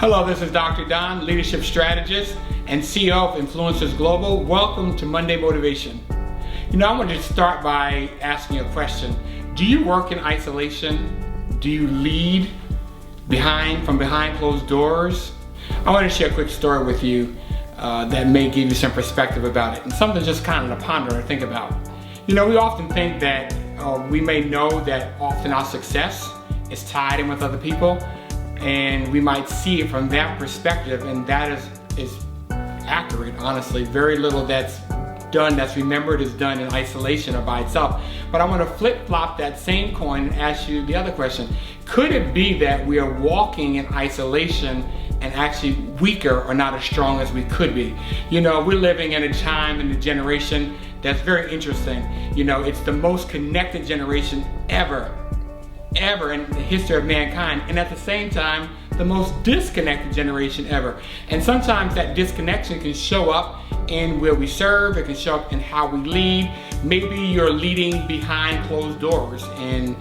Hello, this is Dr. Don, leadership strategist and CEO of Influencers Global. Welcome to Monday Motivation. I wanted to start by asking you a question. Do you work in isolation? Do you lead from behind closed doors? I want to share a quick story with you that may give you some perspective about it and something just kind of to ponder or think about. We often think that, or we may know that often our success is tied in with other people, and we might see it from that perspective, and that is accurate, honestly. Very little that's remembered is done in isolation or by itself. But I want to flip-flop that same coin and ask you the other question. Could it be that we are walking in isolation and actually weaker or not as strong as we could be? We're living in a time and a generation that's very interesting. It's the most connected generation ever in the history of mankind, and at the same time the most disconnected generation ever. And sometimes that disconnection can show up in where we serve, it can show up in how we lead. Maybe you're leading behind closed doors and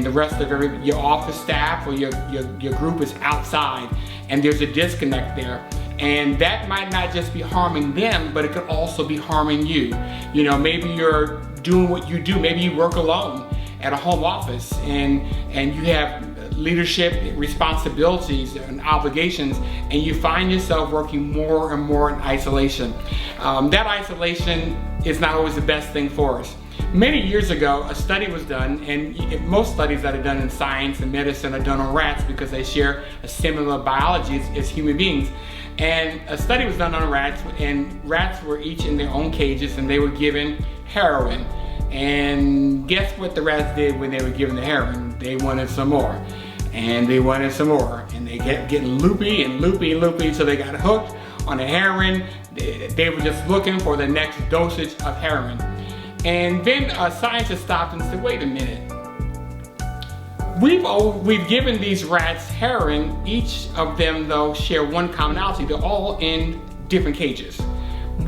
the rest of your office staff or your group is outside, and there's a disconnect there. And that might not just be harming them, but it could also be harming you. Maybe you're doing what you do. Maybe you work alone at a home office and you have leadership responsibilities and obligations, and you find yourself working more and more in isolation. That isolation is not always the best thing for us. Many years ago, a study was done, and most studies that are done in science and medicine are done on rats because they share a similar biology as human beings. And a study was done on rats, and rats were each in their own cages, and they were given heroin. And guess what the rats did when they were given the heroin? They wanted some more, and they wanted some more, and they kept getting loopy and loopy and loopy, so they got hooked on the heroin. They were just looking for the next dosage of heroin. And then scientists stopped and said, wait a minute. We've given these rats heroin. Each of them, though, share one commonality. They're all in different cages.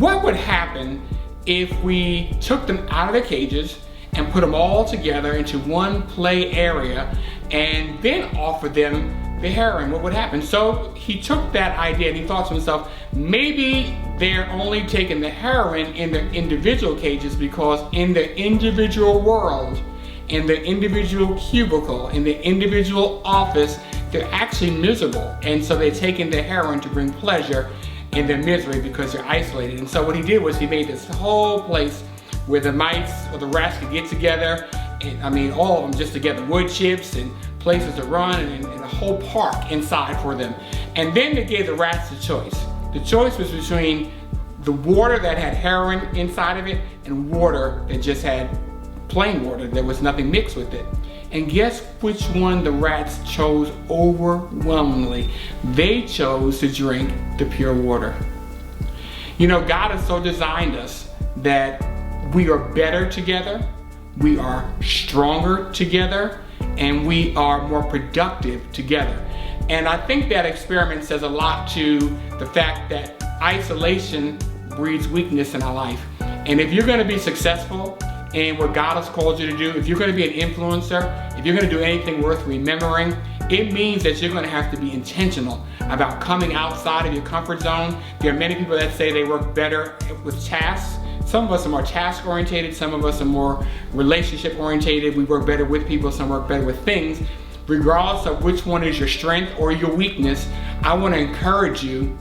What would happen if we took them out of their cages and put them all together into one play area and then offered them the heroin? What would happen? So he took that idea and he thought to himself, maybe they're only taking the heroin in their individual cages because in their individual world, in their individual cubicle, in their individual office, they're actually miserable. And so they're taking the heroin to bring pleasure in their misery because they're isolated. And so what he did was he made this whole place where the mice or the rats could get together, and all of them just together, wood chips and places to run and a whole park inside for them. And then they gave the rats a choice. The choice was between the water that had heroin inside of it and water that just had plain water. There was nothing mixed with it. And guess which one the rats chose overwhelmingly? They chose to drink the pure water. God has so designed us that we are better together, we are stronger together, and we are more productive together. And I think that experiment says a lot to the fact that isolation breeds weakness in our life. And if you're going to be successful in what God has called you to do, if you're going to be an influencer, if you're going to do anything worth remembering, it means that you're going to have to be intentional about coming outside of your comfort zone. There are many people that say they work better with tasks. Some of us are more task oriented, some of us are more relationship oriented. We work better with people, some work better with things. Regardless of which one is your strength or your weakness, I want to encourage you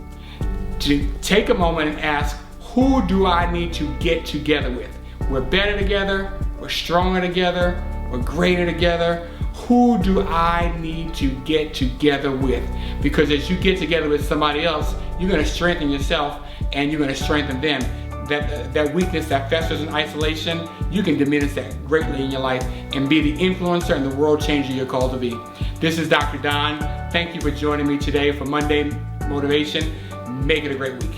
to take a moment and ask, who do I need to get together with? We're better together, we're stronger together, we're greater together. Who do I need to get together with? Because as you get together with somebody else, you're going to strengthen yourself and you're going to strengthen them. That weakness that festers in isolation, you can diminish that greatly in your life and be the influencer and the world changer you're called to be. This is Dr. Don. Thank you for joining me today for Monday Motivation. Make it a great week.